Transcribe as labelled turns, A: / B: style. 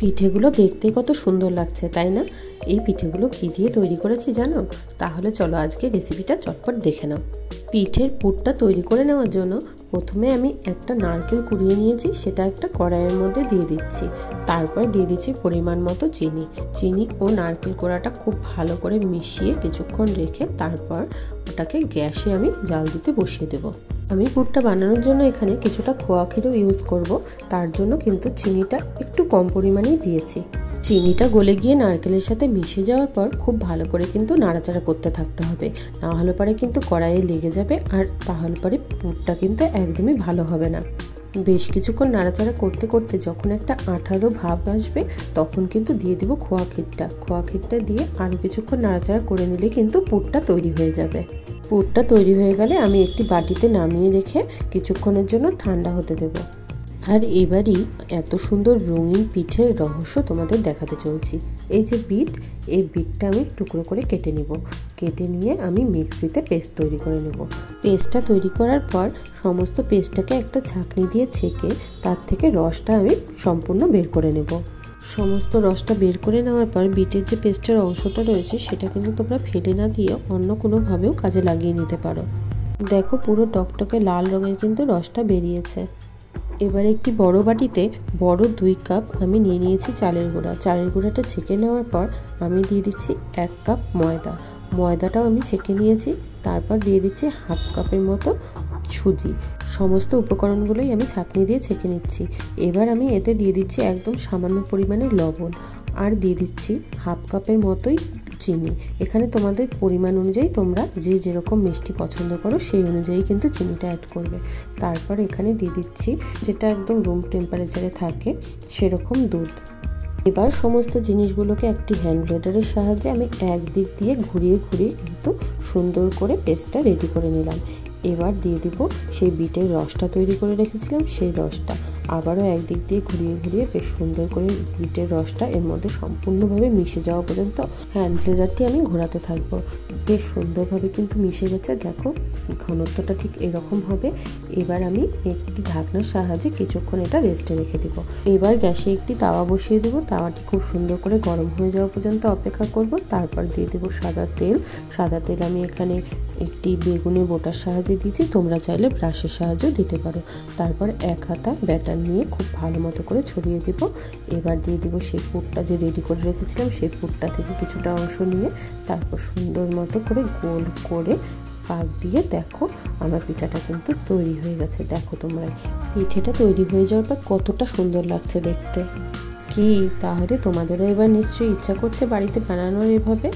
A: পিঠেগুলো দেখতে কত সুন্দর লাগছে, তাই না? এই পিঠেগুলো কী দিয়ে তৈরি করেছি জানো? তাহলে চলো আজকে রেসিপিটা চটপট দেখে নাও। পিঠের পুরটা তৈরি করে নেওয়ার জন্য প্রথমে আমি একটা নারকেল কুড়িয়ে নিয়েছি, সেটা একটা কড়াইয়ের মধ্যে দিয়ে দিচ্ছি। তারপর দিয়ে দিচ্ছি পরিমাণ মতো চিনি ও নারকেল কোড়াটা খুব ভালো করে মিশিয়ে কিছুক্ষণ রেখে তারপর ওটাকে গ্যাসে আমি জাল দিতে বসিয়ে দেবো। আমি পুরটা বানানোর জন্য এখানে কিছুটা খোয়া ক্ষীরও ইউজ করব, তার জন্য কিন্তু চিনিটা একটু কম পরিমাণেই দিয়েছি। চিনিটা গলে গিয়ে নারকেলের সাথে মিশে যাওয়ার পর খুব ভালো করে কিন্তু নাড়াচাড়া করতে থাকতে হবে, না হলে পরে কিন্তু কড়াইয়ে লেগে যাবে আর তাহলে পরে পুরটা কিন্তু একদমই ভালো হবে না। বেশ কিছুক্ষণ নাড়াচাড়া করতে করতে যখন একটা আঠালো ভাব আসবে তখন কিন্তু দিয়ে দেবো খোয়া ক্ষীরটা দিয়ে আরও কিছুক্ষণ নাড়াচাড়া করে নিলে কিন্তু পুরটা তৈরি হয়ে যাবে। পুরটা তৈরি হয়ে গেলে আমি একটি বাটিতে নামিয়ে রেখে কিছুক্ষণের জন্য ঠান্ডা হতে দেবো। আর এবারই এত সুন্দর রঙিন পিঠের রহস্য তোমাদের দেখাতে চলছি। এই যে এই বিটটা আমি টুকরো করে কেটে নিয়ে আমি মিক্সিতে পেস্ট তৈরি করে নেব। পেস্টটা তৈরি করার পর সমস্ত পেস্টটাকে একটা ছাঁকনি দিয়ে ছেঁকে তার থেকে রসটা আমি সম্পূর্ণ বের করে নেব। সমস্ত রসটা বের করে নেওয়ার পর বিটের যে পেস্টের অংশটা রয়েছে সেটা কিন্তু তোমরা ফেলে না দিয়ে অন্য কোনোভাবেও কাজে লাগিয়ে নিতে পারো। দেখো পুরো টকটকে লাল রঙের কিন্তু রসটা বেরিয়েছে। এবার একটি বড় বাটিতে বড় 2 কাপ আমি নিয়ে নিয়েছি চালের গুঁড়াটা ছেঁকে নেওয়ার পর আমি দিয়ে দিচ্ছি 1 কাপ ময়দাটাও আমি ছেঁকে নিয়েছি। তারপর দিয়ে দিচ্ছি হাফ কাপের মতো সুজি। সমস্ত উপকরণগুলোই আমি ছাঁকনি দিয়ে ছেঁকে নিচ্ছি। এবার আমি এতে দিয়ে দিচ্ছি একদম সামান্য পরিমাণে লবণ আর দিয়ে দিচ্ছি হাফ কাপের মতোই চিনি। এখানে তোমাদের পরিমাণ অনুযায়ী তোমরা যেরকম মিষ্টি পছন্দ করো সেই অনুযায়ী কিন্তু চিনিটা অ্যাড করবে। তারপর এখানে দিয়ে দিচ্ছি যেটা একদম রুম টেম্পারেচারে থাকে সেরকম দুধ। এবার সমস্ত জিনিসগুলোকে একটি হ্যান্ড ব্লেডারের সাহায্যে আমি একদিক দিয়ে ঘুরিয়ে কিন্তু সুন্দর করে পেস্টটা রেডি করে নিলাম। এবার দিয়ে দিব সেই বিটের রসটা তৈরি করে রেখেছিলাম, সেই রসটা আবারও একদিক দিয়ে ঘুরিয়ে বেশ সুন্দর করে বিটের রসটা এর মধ্যে সম্পূর্ণভাবে মিশে যাওয়া পর্যন্ত হ্যান্ড ব্লেডারটি আমি ঘোরাতে থাকবো। বেশ সুন্দরভাবে কিন্তু মিশে গেছে, দেখো ঘনত্বটা ঠিক এরকম হবে। এবার আমি একটি ঢাকনার সাহায্যে কিছুক্ষণ এটা রেস্টে রেখে দেবো। এবার গ্যাসে একটি তাওয়া বসিয়ে দেবো, তাওয়াটি খুব সুন্দর করে গরম হয়ে যাওয়া পর্যন্ত অপেক্ষা করব। তারপর দিয়ে দেবো সাদা তেল আমি এখানে একটি বেগুনের বোটার সাহায্যে দিয়েছি, তোমরা চাইলে ব্রাশের সাহায্যে দিতে পারো। তারপর 1 হাতা ব্যাটার নিয়ে খুব ভালো মতো করে ছড়িয়ে দেব। এবার দিয়ে দেবো সেই পুরটা যে রেডি করে রেখেছিলাম, সেই পুরটা থেকে কিছুটা অংশ নিয়ে তারপর সুন্দর মতো করে গোল করে পাক দিয়ে দেখো আমার পিঠাটা কিন্তু তৈরি হয়ে গেছে। দেখো তোমরা পিঠেটা তৈরি হয়ে যাওয়ার পর কতটা সুন্দর লাগছে দেখতে। কি তাহলে তোমাদেরও এবার নিশ্চয়ই ইচ্ছা করছে বাড়িতে বানানোর এভাবে?